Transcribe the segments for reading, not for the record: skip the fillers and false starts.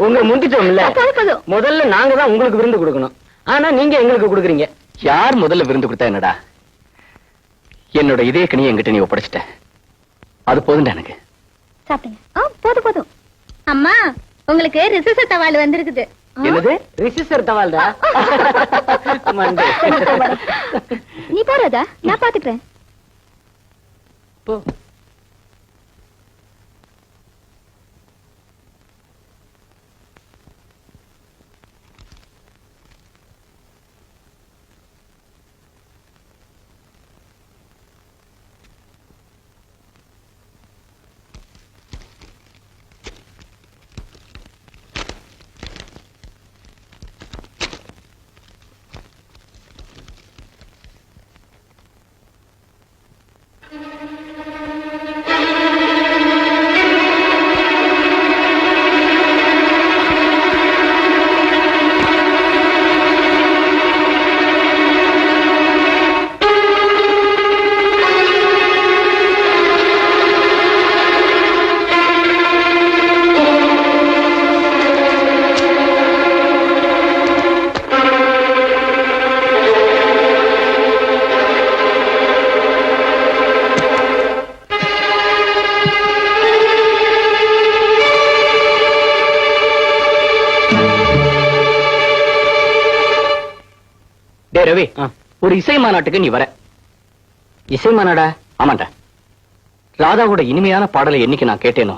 உங்க முந்திட்டோம்ல, முதல்ல நாங்க தான் உங்களுக்கு விருந்து கொடுக்கணும். ஆனா நீங்க எங்களுக்கு கொடுக்குறீங்க. யார் முதல்ல விருந்து கொடுத்தா என்னடா? என்னோட இதய கனியை என்கிட்ட நீ ஒப்படைச்சிட்ட. அது போதும்டா எனக்கு. சாப்பிடுங்க. போதும் போதும். அம்மா, உங்களுக்கு ரிசிஸ்டர் தவால் வந்திருக்குது. என்னது ரிசிஸ்டர் தவால்டா? நீ போறதா? நான் பாத்துக்கிறேன். ரவி, ஒரு இசை மாநாட்டுக்கு நீ வர. இசை மாநாடா? ஆமாண்டா. ராதாவோட இனிமையான பாடலை என்னைக்கு நான் கேட்டேனோ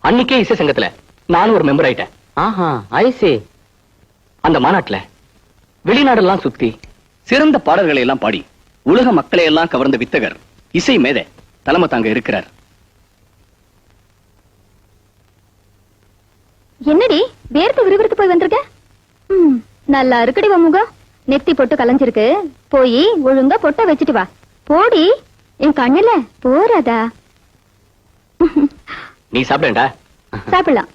அன்னைக்கே இசை சங்கத்துல நானும் ஒரு மெம்பர் ஆயிட்டேன். ஆஹா, ஐசி. அந்த மாநாட்டுல வெளிநாடெல்லாம் சுத்தி சிறந்த பாடல்களை எல்லாம் பாடி உலக மக்களை எல்லாம் கவர்ந்த வித்தகர் இசை மேதை தலைமை தாங்க இருக்கிறார். என்னடி வேர்த்து விறுவிறுத்து போய் வந்திருக்க? நல்லா இருக்குடி முகம். நெத்தி பொட்டு கலைஞ்சிருக்கு. போய் ஒழுங்கா பொட்ட வச்சுட்டு வா. போடி, என் கண்ணுல போறாதா? நீ சாப்பிடா? சாப்பிடலாம்.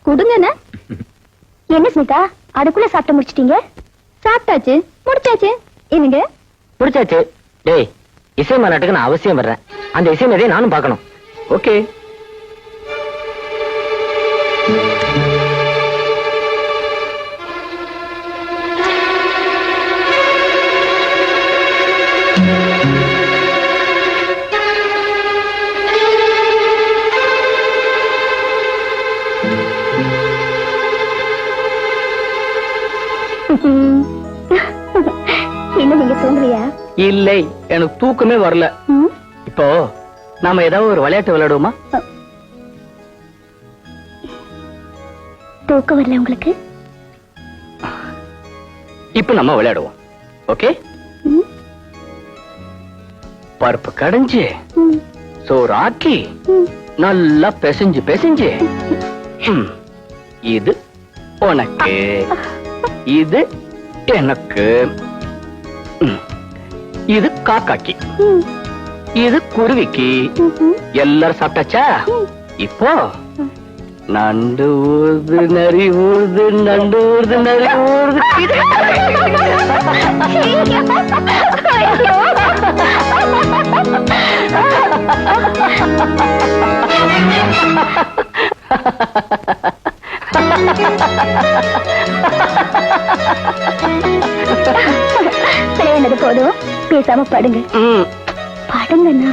கொடுங்கண்ணா. என்ன ஸ்மிதா, அதுக்குள்ள சாப்பிட்டு முடிச்சிட்டீங்க? சாப்பிட்டாச்சு, முடிச்சாச்சு. என்னங்க முடிச்சாச்சு? டேய், இசை மாநாட்டுக்கு நான் அவசியம் வர்றேன். அந்த இசை மேதையை நானும் பார்க்கணும். ஓகே. என்ன நீங்க தூங்குறியா? இல்லை, எனக்கு தூக்கமே வரல. இப்போ நாம ஏதாவது ஒரு விளையாட்டு விளையாடுவோமா? தூக்கம் வரல உங்களுக்கு? இப்ப நம்ம விளையாடுவோம். ஓகே? பருப்பு கடைஞ்சு சோறு ஆக்கி நல்லா பிசைஞ்சு பிசைஞ்சு இது உனக்கு, இது எனக்கு, இது காக்காக்கி, இது குருவிக்கு. எல்லாரும் சாப்பிட்டாச்சா? இப்போ நண்டு ஊர்து நரி ஊர்து, நண்டு ஊர்து நரி ஊர்து. விளையாண்டது போதும், பேசாம படுங்க. படுங்கண்ணா.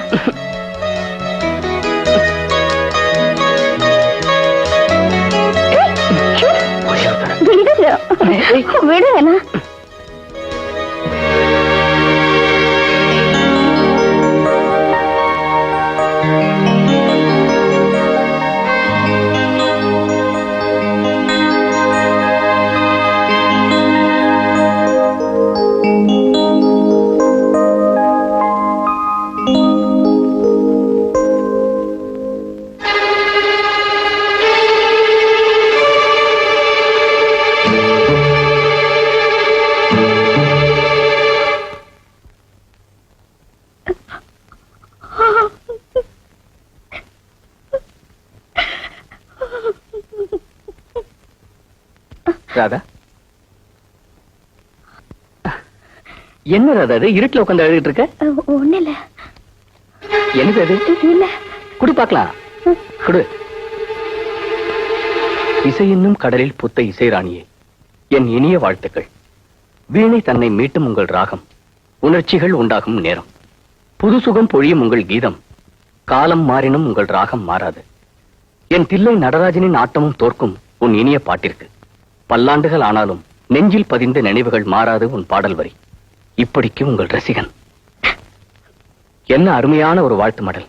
ரவி விடுவேனா? ராதா, என்ன ராதா அது இருட்டுல உட்காந்து எழுதிட்டு இருக்க? ஒண்ணு இல்ல. என்னது அது? இல்ல. குடு பாக்கலாம். குடு. இசை என்னும் கடலில் புத்த இசை ராணியே, என் இனிய வாழ்த்துக்கள். வீணை தன்னை மீட்டும் உங்கள் ராகம், உணர்ச்சிகள் உண்டாகும் நேரம், புது சுகம் பொழியும் உங்கள் கீதம், காலம் மாறினும் உங்கள் ராகம் மாறாது. என் தில்லை நடராஜனின் ஆட்டமும் தோற்கும் உன் இனிய பாட்டிற்கு. பல்லாண்டுகள் ஆனாலும் நெஞ்சில் பதிந்த நினைவுகள் மாறாது உன் பாடல் வரி. இப்படிக்கு உங்கள் ரசிகன். என்ன அருமையான ஒரு வாழ்த்து மடல்.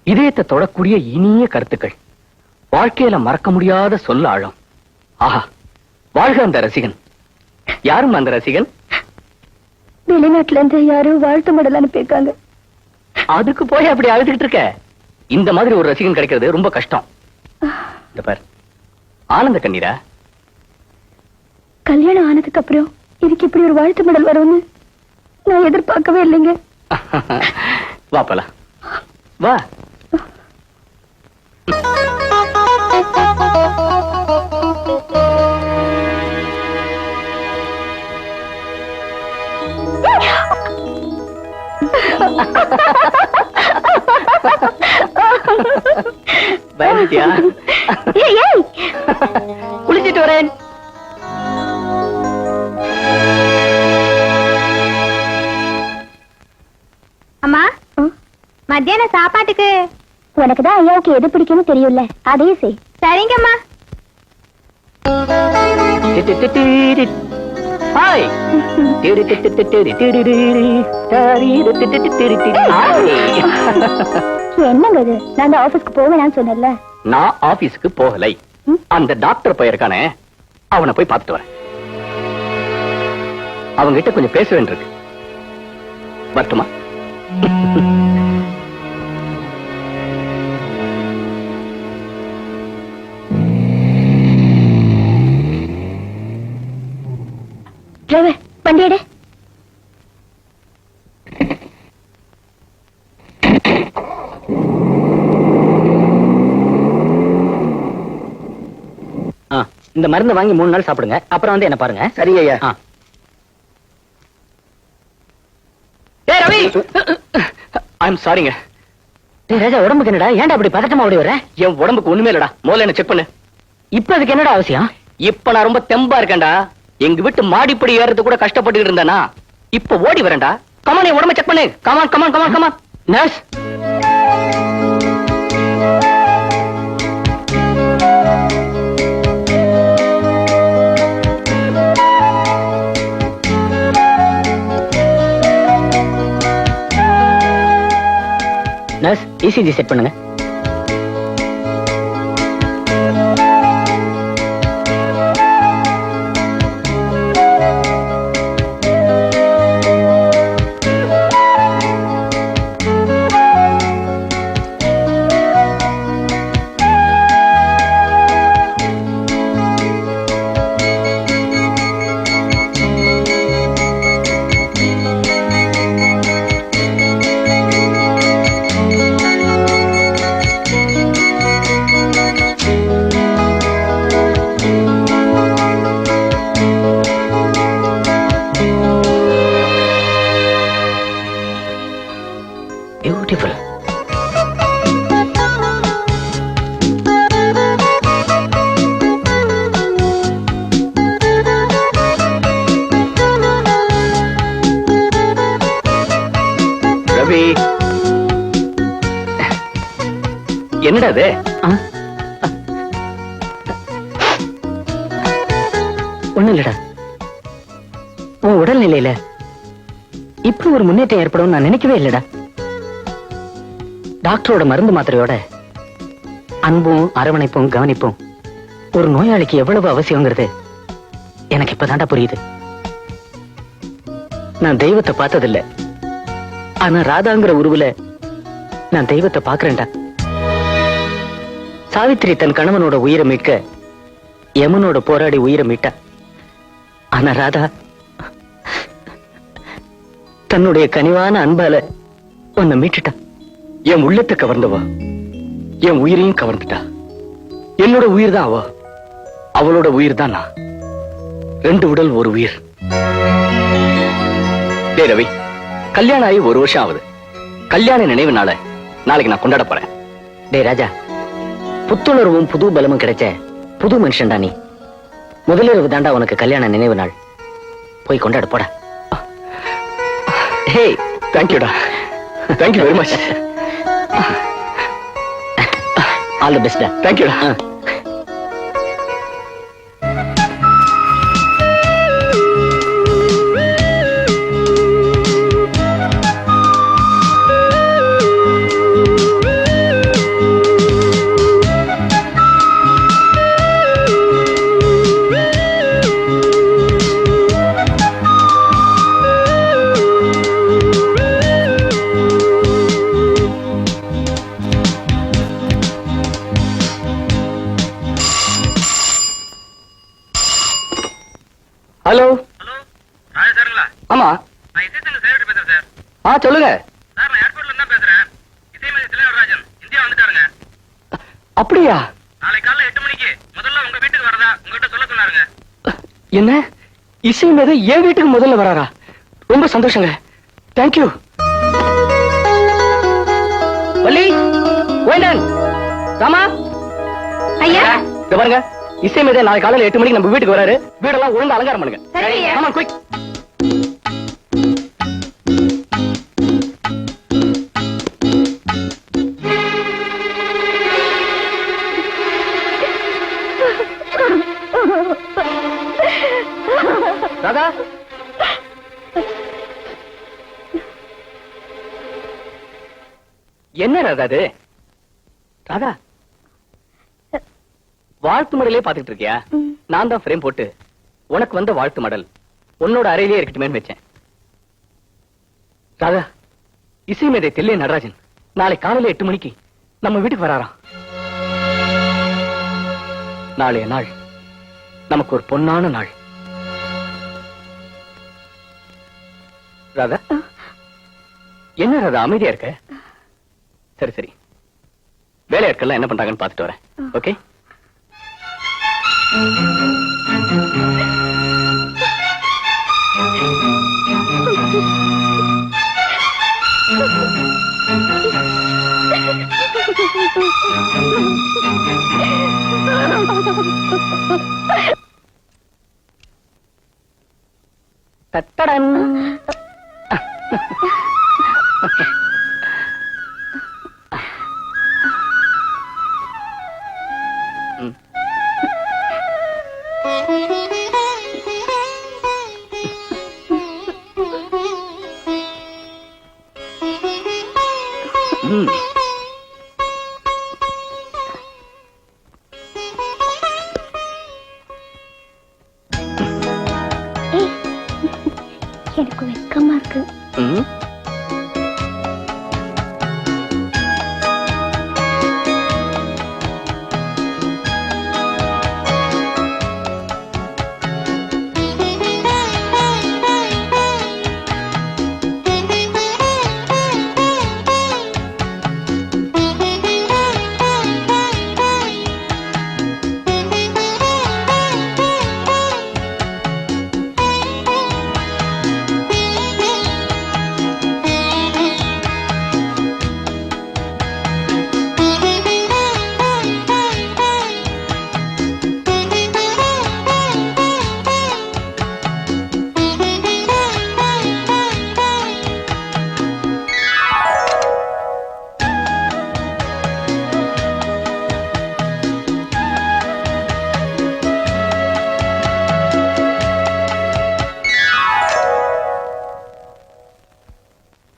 இதயத்தை தொடக்கூடிய இனிய கருத்துக்கள், வாழ்க்கையில மறக்க முடியாத சொல்ல ஆழம். ஆஹா, வாழ்க அந்த ரசிகன். யாரும் அந்த ரசிகன்? வெளிநாட்டுல இருந்து யாரும் வாழ்த்து மடல் அனுப்பியிருக்காங்க. அதுக்கு போய் அப்படி அழுதுகிட்டு இருக்க? இந்த மாதிரி ஒரு ரசிகன் கிடைக்கிறது ரொம்ப கஷ்டம். இந்த பார், ஆனந்த கண்ணீரா? கல்யாணம் ஆனதுக்கு அப்புறம் இதுக்கு இப்படி ஒரு வாழ்த்து மடல் வரும்னு நான் எதிர்பார்க்கவே இல்லைங்க. வா போலாம். வா. பயந்துட்டியா? குளிச்சிட்டு வரேன். அம்மா, மத்தியான சாப்பாட்டுக்கு உனக்கு தான் ஐயாவுக்கு எது பிடிக்கும்னு தெரியும்ல, அதையே செய். சரிங்கம்மா. ஹாய். என்னங்க இது? நான் ஆபீஸ்க்கு போவேன்னு சொன்னேன்ல. நான் ஆபீஸ்க்கு போகலை. அந்த டாக்டர் பையருக்கானே, அவனை போய் பார்த்துட்டு வரேன். அவங்க கிட்ட கொஞ்சம் பேச வேண்டியிருக்கு. வரட்டுமா? டிரைவர், வண்டி எடு. இந்த மருந்தை வாங்கி 3 நாள் சாப்பிடுங்க, அப்புறம் வந்து என்ன பாருங்க. சரி ஐயா. ஏய் ரவி, ஐம் சாரிங்க. டேய் ராஜா, உடம்புக்கு என்னடா? ஏன்டா அப்படி பதட்டமா ஓடி வர? என் உடம்புக்கு ஒண்ணுமே இல்லடா. முதல்ல என்ன செக் பண்ணு. இப்ப அதுக்கு என்னடா அவசியம்? இப்ப நான் ரொம்ப தெம்பா இருக்கேன்டா. எங்க வீட்டு மாடிப்படி ஏறது கூட கஷ்டப்பட்டு இருந்தேனா, இப்ப ஓடி வரேன்டா. கமான், என் உடம்ப செக் பண்ணு. Come on come on come on come on. Nurse, nurse, ECG set பண்ணுங்க. Beautiful. ரவி, என்னடா அது? ஒண்ணும் இல்லடா. உன் உடல்நிலையில இப்படி ஒரு முன்னேற்றம் ஏற்படும் நான் நினைக்கவே இல்லடா. டாக்டரோட மருந்து மாத்திரையோட அன்பும் அரவணைப்பும் கவனிப்பும் ஒரு நோயாளிக்கு எவ்வளவு அவசியங்கிறது எனக்கு இப்பதான்டா புரியுது. நான் தெய்வத்தை பார்த்ததில்ல, ஆனா ராதாங்கிற உருவுல நான் தெய்வத்தை பாக்குறேன்டா. சாவித்திரி தன் கணவனோட உயிரை மீட்க யமனோட போராடி உயிரை மீட்டா. ஆனா ராதா தன்னுடைய கனிவான அன்பால உன்னை மீட்டுட்டா. என் உள்ளத்தை கவர்ந்தவா என் உயிரையும் கவர்ந்துட்டா. என்னோட உயிர் தான் அவ, அவளோட உயிர் தான் நான். 2 உடல் ஒரு உயிர். டேய் ரவி, கல்யாணம் ஆகி 1 வருஷம் ஆகுது. கல்யாண நினைவு நாளை நாளைக்கு நான் கொண்டாட போறேன். டேய் ராஜா, புத்துணர்வும் புது பலமும் கிடைச்ச புது மனுஷன்டா நீ. முதலிரவு தாண்டா உனக்கு கல்யாண நினைவு நாள். போய் கொண்டாட போடா. ஹே, தேங்க்யூடா. Thank you very much. All the best. தேங்க்யூடா. ஹலோ. ஹலோ, ராஜா சாருங்களா? ஆமா. நான் இசைத்தங்க சேகர் பேசுறேன் சார். சொல்லுங்க. சார், நான் ஏர்போர்ட்ல இருந்து தான் பேசுறேன். இசைமதி திலகராஜன் இந்தியா வந்துட்டாருங்க. அப்படியா? நாளை காலைல 8 மணிக்கு முதல்ல உங்க வீட்டுக்கு வரதா உங்ககிட்ட சொல்ல சொன்னாருங்க. என்ன இசை மீது என் வீட்டுக்கு முதல்ல வராரா? ரொம்ப சந்தோஷங்க. தேங்க்யூ. வள்ளி, வேண்டான் ராமா, ஐயா, இத பாருங்க, இசை மீது நாளை காலையில 8 மணிக்கு நம்ம வீட்டுக்கு வராரு. வீடெல்லாம் ஒழுங்கா அலங்காரம் பண்ணுங்க. சரி ஐயா. ஆமா, குயிக். ராதா, என்ன ராதா அது? ராதா, வாழ்த்து மடலே பாத்துட்டு இருக்கியா? நான் தான் ஃப்ரேம் போட்டு உனக்கு வந்த வாழ்த்து மடல் உன்னோட அறையிலே இருக்கட்டுமே வச்சேன். ராதா, இசை மேதை தில்லை நடராஜன் நாளை காலையில 8 மணிக்கு நம்ம வீட்டுக்கு வராராம். நாளைய நாள் நமக்கு ஒரு பொன்னான நாள். ராதா, என்ன ராதா அமைதியா இருக்க? சரி சரி, வேலையாட்கள் என்ன பண்றாங்கன்னு பாத்துட்டு வரேன். ஓகே? தட்டடன். எனக்கு வெக்கமா இருக்கு. ம்